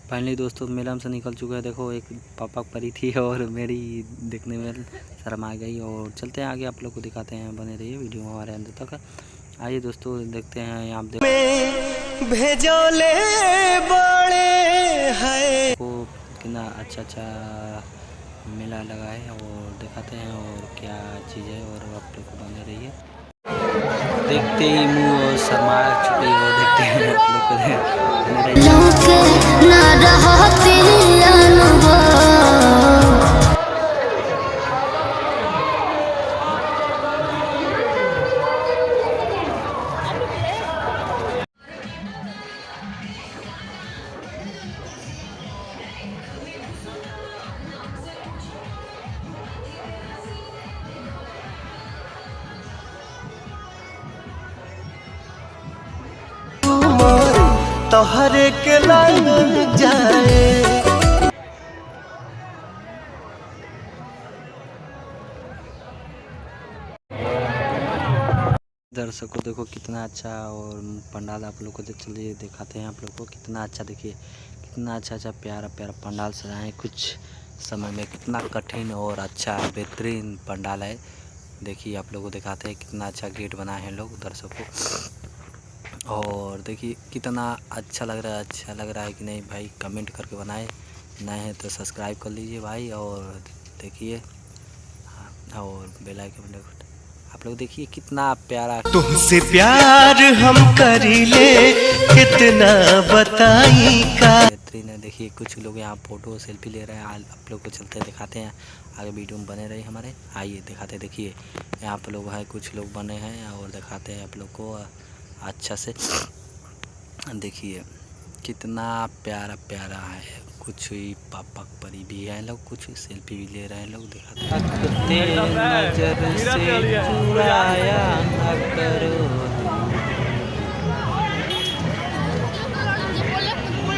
Finally दोस्तों मेला से निकल चुका है। देखो एक पापा परी थी और मेरी देखने में शर्म आ गई। और चलते हैं आगे, आप लोग को दिखाते हैं, बने रहिए वीडियो हमारे अंत तक। आइए दोस्तों देखते हैं। यहाँ भेजोले बड़े है को कितना अच्छा मेला लगा है और दिखाते हैं और क्या चीज़ है, और आप लोग को बने रहिए। देखते ही मुँह और शर्मा चुकी और देखते हैं आप लोग को तोहरे के लग जाए। दर्शकों देखो कितना अच्छा और पंडाल आप लोग को चलिए दिखाते हैं आप लोग को। कितना अच्छा देखिए, कितना अच्छा प्यारा पंडाल सजाए कुछ समय में। कितना कठिन और अच्छा बेहतरीन पंडाल है। देखिए आप लोग को दिखाते हैं कितना अच्छा गेट बनाए हैं लोग दर्शकों। और देखिए कितना अच्छा लग रहा है कि नहीं भाई, कमेंट करके बनाए। नए हैं तो सब्सक्राइब कर लीजिए भाई। और देखिए और बेल आइकन आप लोग देखिए कितना प्यारा। तुमसे प्यार हम करीले कितना बताई का। बेहतरीन है। देखिए कुछ लोग यहाँ फोटो सेल्फी ले रहे हैं। आप लोग को चलते दिखाते हैं आगे, वीडियो में बने रहे हमारे। आइए दिखाते। देखिए यहाँ पर लोग हैं, कुछ लोग बने हैं और दिखाते हैं आप लोग को अच्छा से। देखिए कितना प्यारा है। कुछ ही पापा परी भी हैं लोग, कुछ सेल्फी भी ले रहे हैं लोग। दिखाते हैं नजर से चुराया न करो